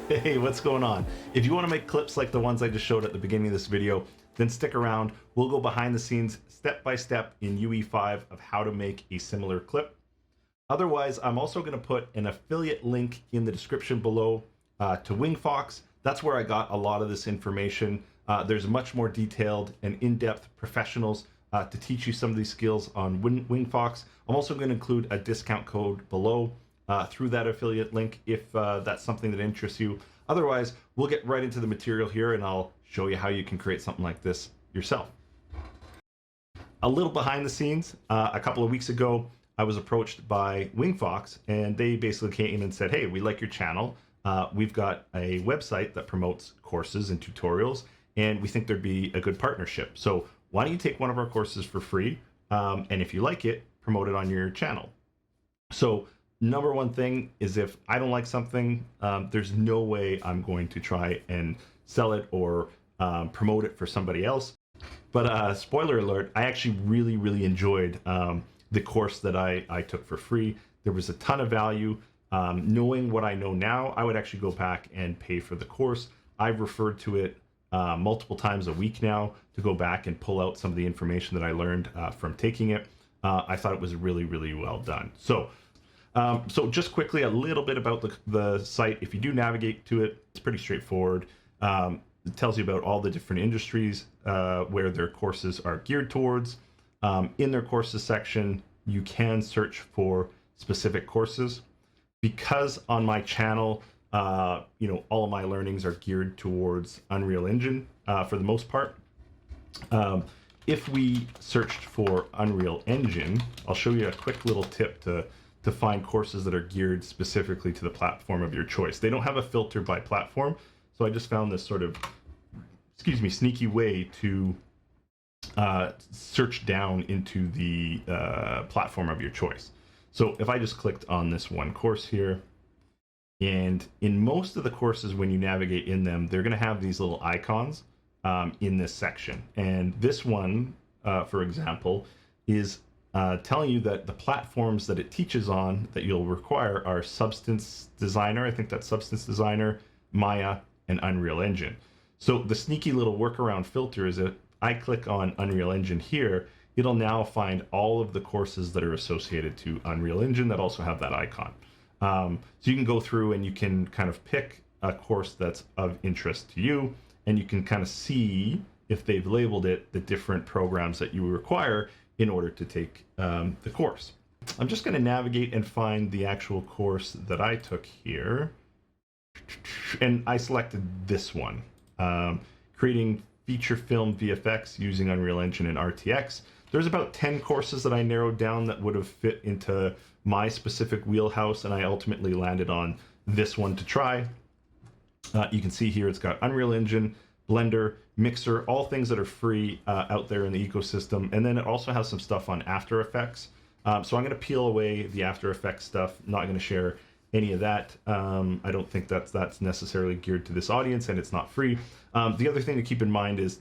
Hey, what's going on? If you want to make clips like the ones I just showed at the beginning of this video, then stick around. We'll go behind the scenes step by step in UE5 of how to make a similar clip. Otherwise, I'm also going to put an affiliate link in the description below to Wingfox. That's where I got a lot of this information. There's much more detailed and in-depth professionals to teach you some of these skills on Wingfox. I'm also going to include a discount code below through that affiliate link if that's something that interests you. Otherwise, we'll get right into the material here and I'll show you how you can create something like this yourself. A little behind the scenes, a couple of weeks ago, I was approached by Wingfox and they basically came in and said, hey, we like your channel. We've got a website that promotes courses and tutorials and we think there'd be a good partnership. So why don't you take one of our courses for free? And if you like it, promote it on your channel. So number one thing is if I don't like something, there's no way I'm going to try and sell it or promote it for somebody else. But spoiler alert, I actually really enjoyed the course that I took for free. There was a ton of value. Knowing what I know now, I would actually go back and pay for the course. I've referred to it multiple times a week now to go back and pull out some of the information that I learned from taking it. I thought it was really well done. So just quickly, a little bit about the site. If you do navigate to it, it's pretty straightforward. It tells you about all the different industries where their courses are geared towards. In their courses section, you can search for specific courses. Because on my channel, all of my learnings are geared towards Unreal Engine for the most part. If we searched for Unreal Engine, I'll show you a quick little tip to find courses that are geared specifically to the platform of your choice. They don't have a filter by platform, so I just found this sort of, sneaky way to search down into the platform of your choice. So if I just clicked on this one course here, and in most of the courses when you navigate in them, they're going to have these little icons in this section. And this one, for example, is telling you that the platforms that it teaches on that you'll require are Substance Designer, I think that's Substance Designer, Maya, and Unreal Engine. So the sneaky little workaround filter is that I click on Unreal Engine here, it'll now find all of the courses that are associated to Unreal Engine that also have that icon. So you can go through and you can kind of pick a course that's of interest to you, and you can kind of see if they've labeled it the different programs that you require in order to take the course. I'm just going to navigate and find the actual course that I took here. And I selected this one, creating feature film VFX using Unreal Engine and RTX. There's about 10 courses that I narrowed down that would have fit into my specific wheelhouse, and I ultimately landed on this one to try. You can see here it's got Unreal Engine, Blender, Mixer, all things that are free out there in the ecosystem. And then it also has some stuff on After Effects. So I'm going to peel away the After Effects stuff, not going to share any of that. I don't think that's necessarily geared to this audience, and it's not free. The other thing to keep in mind is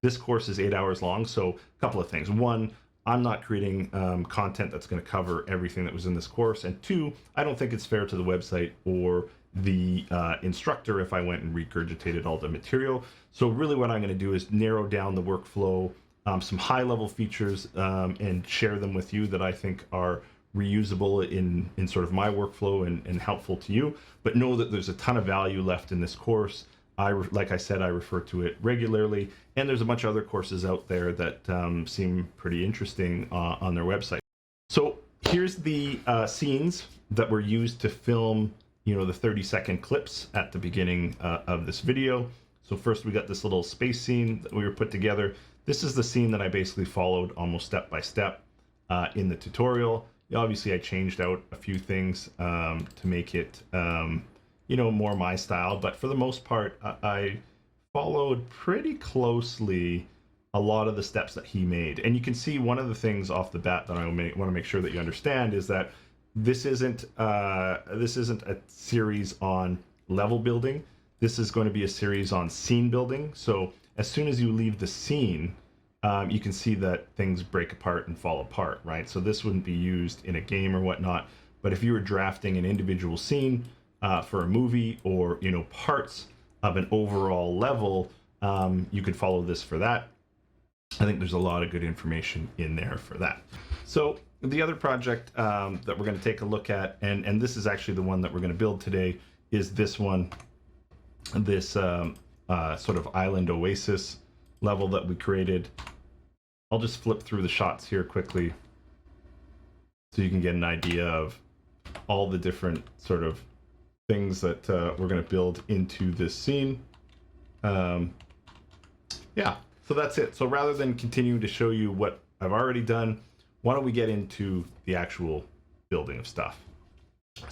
this course is 8 hours long, so a couple of things. One, I'm not creating content that's going to cover everything that was in this course, and two, I don't think it's fair to the website or the instructor if I went and regurgitated all the material. So really what I'm going to do is narrow down the workflow, some high-level features, and share them with you that I think are reusable in sort of my workflow and helpful to you. But know that there's a ton of value left in this course. Like I said, I refer to it regularly, and there's a bunch of other courses out there that seem pretty interesting on their website. So here's the scenes that were used to film, the 30-second clips at the beginning of this video. So first we got this little space scene that we were put together. This is the scene that I basically followed almost step by step in the tutorial. Obviously, I changed out a few things to make it, more my style. But for the most part, I followed pretty closely a lot of the steps that he made. And you can see one of the things off the bat that I want to make sure that you understand is that this isn't a series on level building. This is going to be a series on scene building. So as soon as you leave the scene, you can see that things break apart and fall apart, right? So this wouldn't be used in a game or whatnot, but if you were drafting an individual scene, for a movie, or parts of an overall level, you could follow this for that. I think there's a lot of good information in there for that. So the other project that we're going to take a look at, and this is actually the one that we're going to build today, is this one, this sort of island oasis level that we created. I'll just flip through the shots here quickly so you can get an idea of all the different sort of things that we're going to build into this scene. Yeah, so that's it. So rather than continuing to show you what I've already done, why don't we get into the actual building of stuff?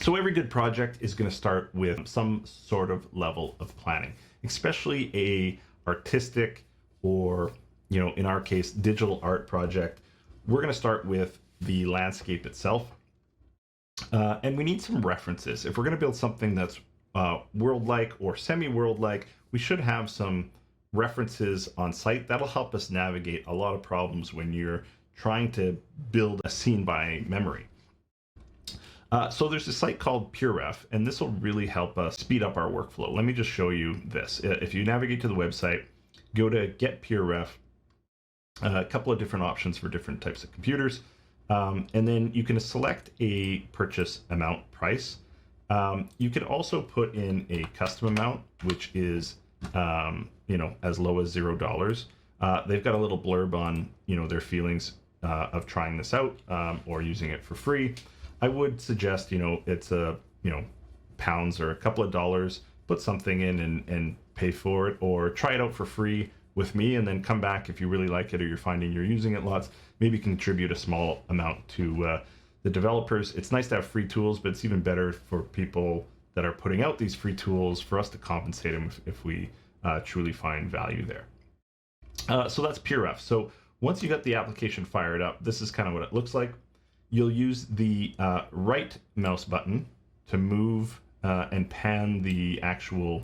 So every good project is going to start with some sort of level of planning, especially a artistic or, in our case, digital art project. We're going to start with the landscape itself. And we need some references. If we're going to build something that's world-like or semi-world-like, we should have some references on site. That'll help us navigate a lot of problems when you're trying to build a scene by memory. So there's a site called PureRef, and this will really help us speed up our workflow. Let me just show you this. If you navigate to the website, go to Get PureRef, a couple of different options for different types of computers, and then you can select a purchase amount price. You can also put in a custom amount, which is as low as $0. They've got a little blurb on their feelings of trying this out or using it for free. I would suggest it's pounds or a couple of dollars. Put something in and pay for it, or try it out for free with me, and then come back if you really like it or you're finding you're using it lots. Maybe contribute a small amount to the developers. It's nice to have free tools, but it's even better for people that are putting out these free tools for us to compensate them if we truly find value there. So that's PureRef. So once you got the application fired up, this is kind of what it looks like. You'll use the right mouse button to move and pan the actual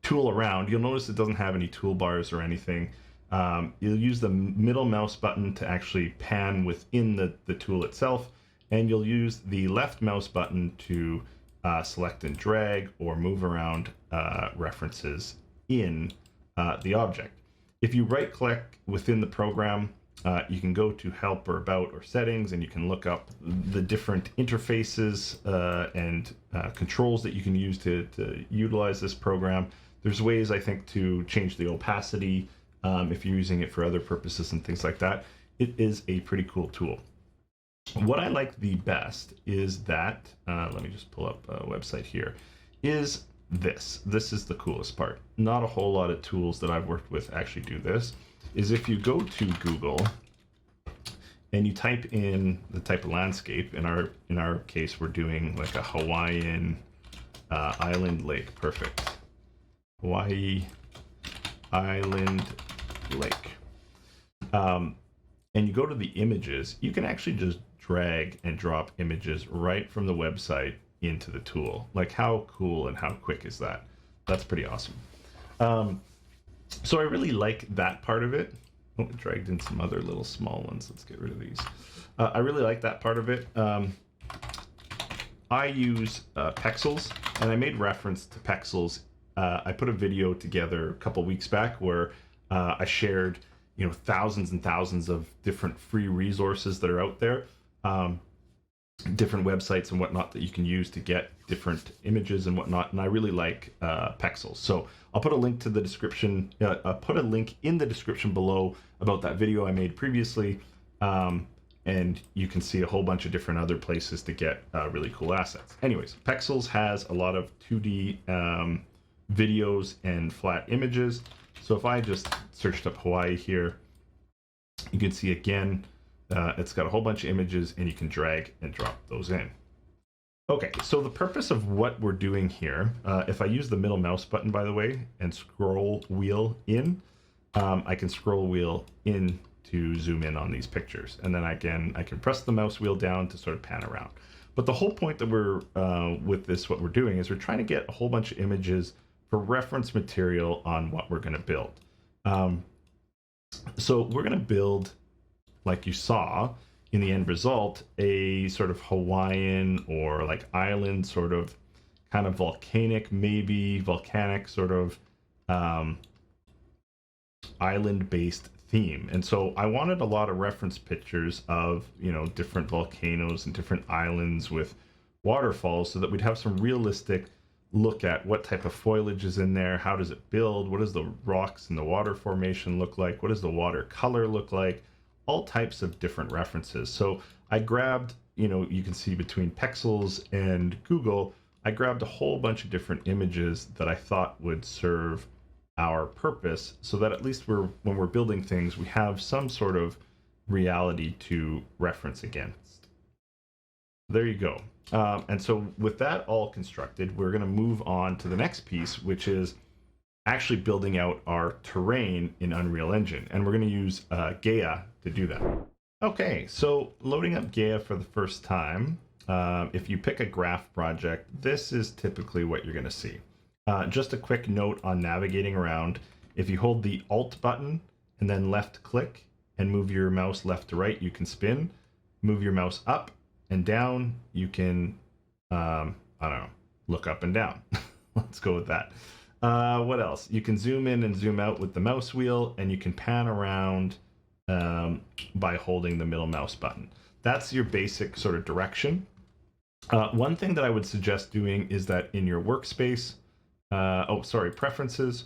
tool around. You'll notice it doesn't have any toolbars or anything. You'll use the middle mouse button to actually pan within the tool itself, and you'll use the left mouse button to select and drag or move around references in the object. If you right click within the program, you can go to help or about or settings, and you can look up the different interfaces and controls that you can use to utilize this program. There's ways, I think, to change the opacity if you're using it for other purposes and things like that. It is a pretty cool tool. What I like the best is that, let me just pull up a website here, is this. This is the coolest part. Not a whole lot of tools that I've worked with actually do this. Is if you go to Google and you type in the type of landscape, in our case, we're doing like a Hawaiian island lake. Perfect. Hawaii island lake. And you go to the images, you can actually just drag and drop images right from the website into the tool. Like, how cool and how quick is that? That's pretty awesome. So I really like that part of it. Oh, it dragged in some other little small ones. Let's get rid of these. I really like that part of it. I use Pexels, and I made reference to Pexels. I put a video together a couple weeks back where I shared thousands and thousands of different free resources that are out there, different websites and whatnot that you can use to get different images and whatnot. And I really like Pexels. So I'll put a link to the description. I'll put a link in the description below about that video I made previously. And you can see a whole bunch of different other places to get really cool assets. Anyways, Pexels has a lot of 2D videos and flat images. So if I just searched up Hawaii here, you can see again, it's got a whole bunch of images, and you can drag and drop those in. Okay, so the purpose of what we're doing here, if I use the middle mouse button, by the way, and scroll wheel in, I can scroll wheel in to zoom in on these pictures. And then I can press the mouse wheel down to sort of pan around. But the whole point that we're, with this, what we're doing is we're trying to get a whole bunch of images for reference material on what we're going to build. So we're going to build, like you saw, in the end result, a sort of Hawaiian or like island sort of kind of volcanic, maybe volcanic sort of island-based theme. And so I wanted a lot of reference pictures of, you know, different volcanoes and different islands with waterfalls so that we'd have some realistic look at what type of foliage is in there, how does it build, what does the rocks and the water formation look like, what does the water color look like, all types of different references. So I grabbed, you know, you can see between Pexels and Google, I grabbed a whole bunch of different images that I thought would serve our purpose, so that at least when we're building things, we have some sort of reality to reference against. There you go. And so with that all constructed, we're going to move on to the next piece, which is actually building out our terrain in Unreal Engine. And we're going to use Gaea to do that. Okay, so loading up Gaea for the first time, if you pick a graph project, this is typically what you're going to see. Just a quick note on navigating around. If you hold the Alt button and then left click and move your mouse left to right, you can spin. Move your mouse up and down, you can, I don't know, look up and down. Let's go with that. What else? You can zoom in and zoom out with the mouse wheel, and you can pan around by holding the middle mouse button. That's your basic sort of direction. One thing that I would suggest doing is that in your workspace, preferences,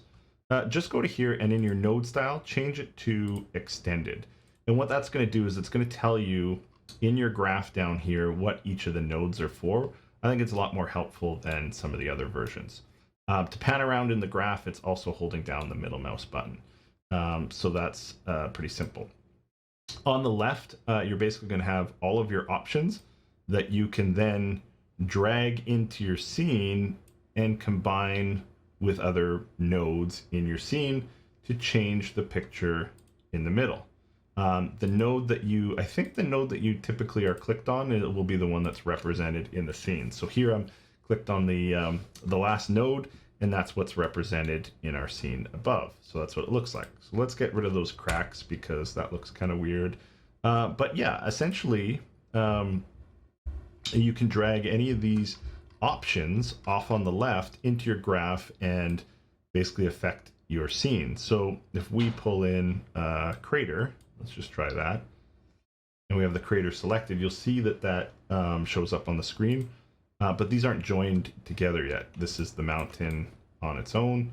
just go to here and in your node style, change it to extended. And what that's going to do is it's going to tell you in your graph down here what each of the nodes are for. I think it's a lot more helpful than some of the other versions. To pan around in the graph, it's also holding down the middle mouse button. So that's pretty simple. On the left, you're basically going to have all of your options that you can then drag into your scene and combine with other nodes in your scene to change the picture in the middle. The node that I think the node that you typically are clicked on, it will be the one that's represented in the scene. So here I'm clicked on the last node, and that's what's represented in our scene above. So that's what it looks like. So let's get rid of those cracks because that looks kind of weird. But yeah, essentially, you can drag any of these options off on the left into your graph and basically affect your scene. So if we pull in crater, let's just try that, and we have the crater selected, you'll see that that shows up on the screen, but these aren't joined together yet. This is the mountain on its own.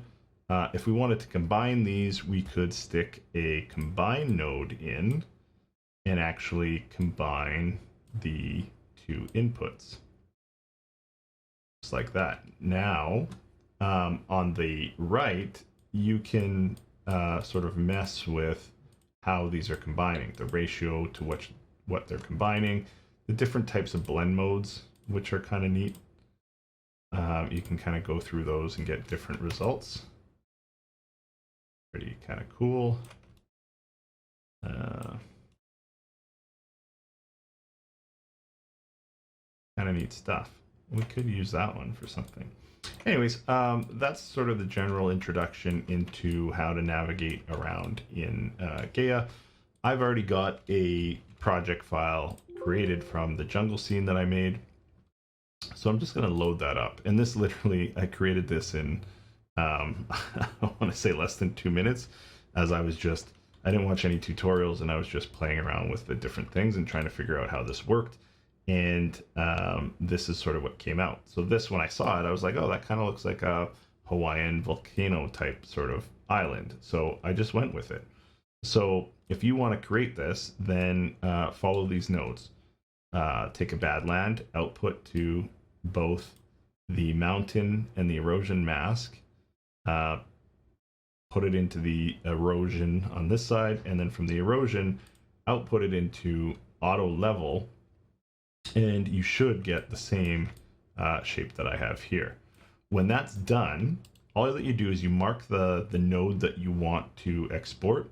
If we wanted to combine these, we could stick a combine node in and actually combine the two inputs. Just like that. Now, on the right, you can sort of mess with how these are combining, the ratio to what they're combining, the different types of blend modes, which are kind of neat. You can kind of go through those and get different results. Pretty kind of cool. Kind of neat stuff. We could use that one for something. Anyways, that's sort of the general introduction into how to navigate around in Gaea. I've already got a project file created from the jungle scene that I made. So I'm just going to load that up. And this literally, I created this in, I want to say less than 2 minutes, as I didn't watch any tutorials and I was just playing around with the different things and trying to figure out how this worked. And this is sort of what came out. So this, when I saw it, I was like, oh, that kind of looks like a Hawaiian volcano type sort of island. So I just went with it. So if you want to create this, then follow these nodes. Take a badland, output to both the mountain and the erosion mask. Put it into the erosion on this side, and then from the erosion, output it into auto level. And you should get the same shape that I have here. When that's done, all that you do is you mark the node that you want to export,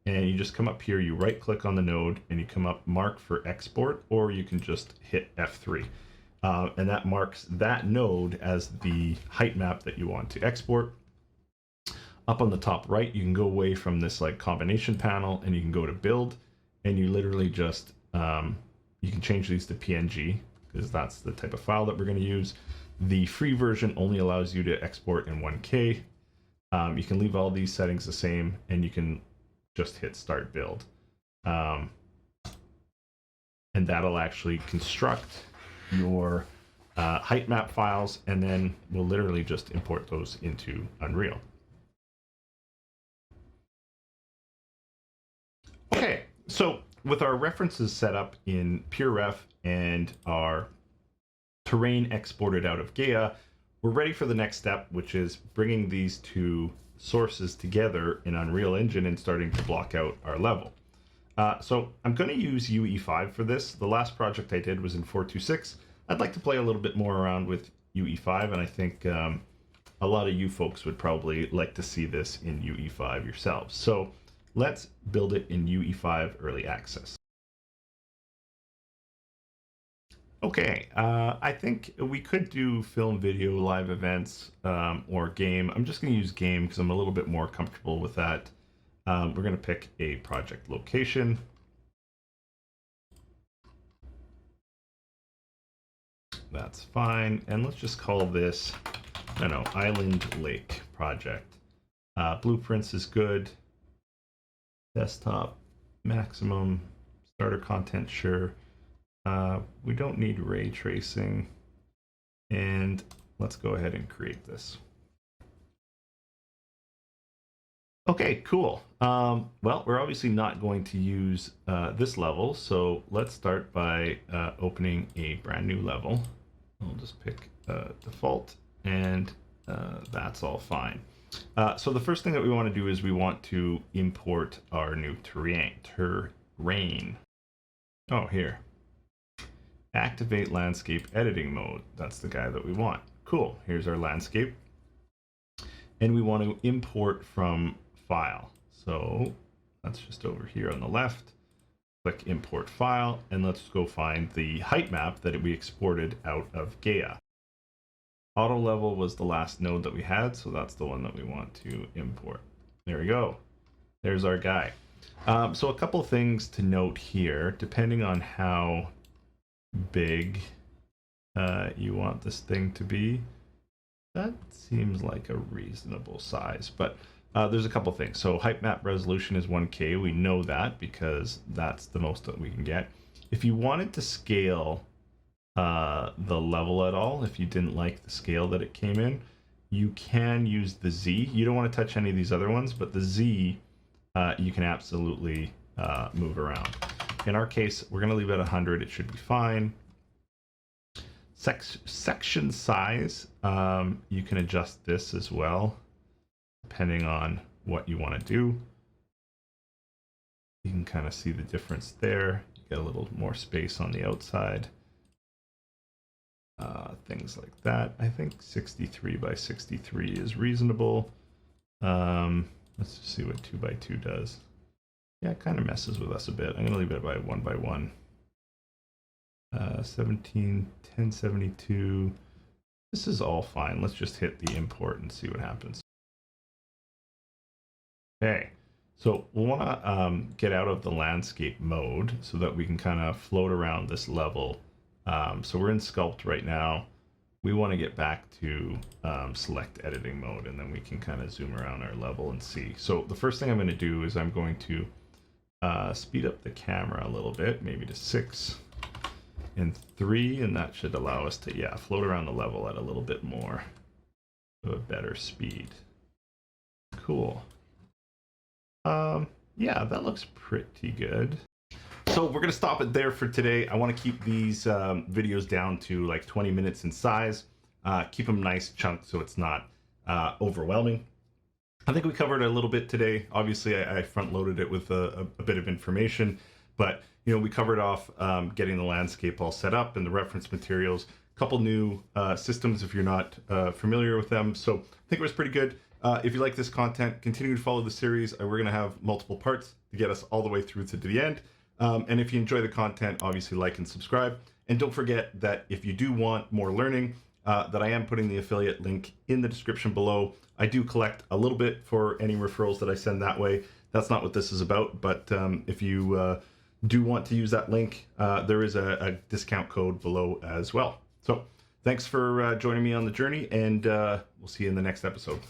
and you just come up here, you right click on the node, and you come up mark for export, or you can just hit F3. And that marks that node as the height map that you want to export. Up on the top right, you can go away from this like combination panel, and you can go to build, and you literally just You can change these to PNG because that's the type of file that we're going to use. The free version only allows you to export in 1K. You can leave all these settings the same, and you can just hit start build. And that'll actually construct your HeightMap files, and then we'll literally just import those into Unreal. Okay, so with our references set up in PureRef and our terrain exported out of Gaea, we're ready for the next step, which is bringing these two sources together in Unreal Engine and starting to block out our level. So I'm going to use UE5 for this. The last project I did was in 4.2.6. I'd like to play a little bit more around with UE5, and I think a lot of you folks would probably like to see this in UE5 yourselves. So let's build it in UE5 Early Access. Okay, I think we could do film, video, live events, or game. I'm just going to use game because I'm a little bit more comfortable with that. We're going to pick a project location. That's fine. And let's just call this, I don't know, Island Lake project. Blueprints is good. Desktop, maximum. Starter content, sure. We don't need ray tracing. And let's go ahead and create this. Okay, cool. Well, we're obviously not going to use this level, so let's start by opening a brand new level. I'll just pick default, and that's all fine. So the first thing that we want to do is we want to import our new terrain. Oh, here. Activate landscape editing mode. That's the guy that we want. Cool. Here's our landscape. And we want to import from file. So that's just over here on the left. Click import file, and let's go find the height map that we exported out of Gaea. Auto level was the last node that we had, so that's the one that we want to import. There we go. There's our guy. So a couple things to note here, depending on how big you want this thing to be. That seems like a reasonable size, but there's a couple things. So height map resolution is 1K. We know that because that's the most that we can get. If you wanted to scale the level at all, if you didn't like the scale that it came in, you can use the Z. You don't want to touch any of these other ones, but the Z you can absolutely move around. In our case, we're going to leave it at 100. It should be fine. Section size, you can adjust this as well, depending on what you want to do. You can kind of see the difference there. You get a little more space on the outside. Things like that. I think 63 by 63 is reasonable. Let's just see what 2 by 2 does. Yeah, it kind of messes with us a bit. I'm going to leave it by 1 by 1. 1072. This is all fine. Let's just hit the import and see what happens. Okay, so we'll want to get out of the landscape mode so that we can kind of float around this level. So we're in sculpt right now. We want to get back to select editing mode, and then we can kind of zoom around our level and see. So the first thing I'm going to do is I'm going to speed up the camera a little bit, maybe to 6 and 3, and that should allow us to, yeah, float around the level at a little bit more of a better speed. Cool. Yeah, that looks pretty good. So we're gonna stop it there for today. I want to keep these videos down to like 20 minutes in size. Keep them nice chunks so it's not overwhelming. I think we covered a little bit today. Obviously, I front-loaded it with a bit of information, but you know, we covered off getting the landscape all set up and the reference materials. A couple new systems if you're not familiar with them. So I think it was pretty good. If you like this content, continue to follow the series. We're going to have multiple parts to get us all the way through to the end. And if you enjoy the content, obviously like and subscribe. And don't forget that if you do want more learning, that I am putting the affiliate link in the description below. I do collect a little bit for any referrals that I send that way. That's not what this is about, but if you do want to use that link, there is a discount code below as well. So thanks for joining me on the journey, and we'll see you in the next episode.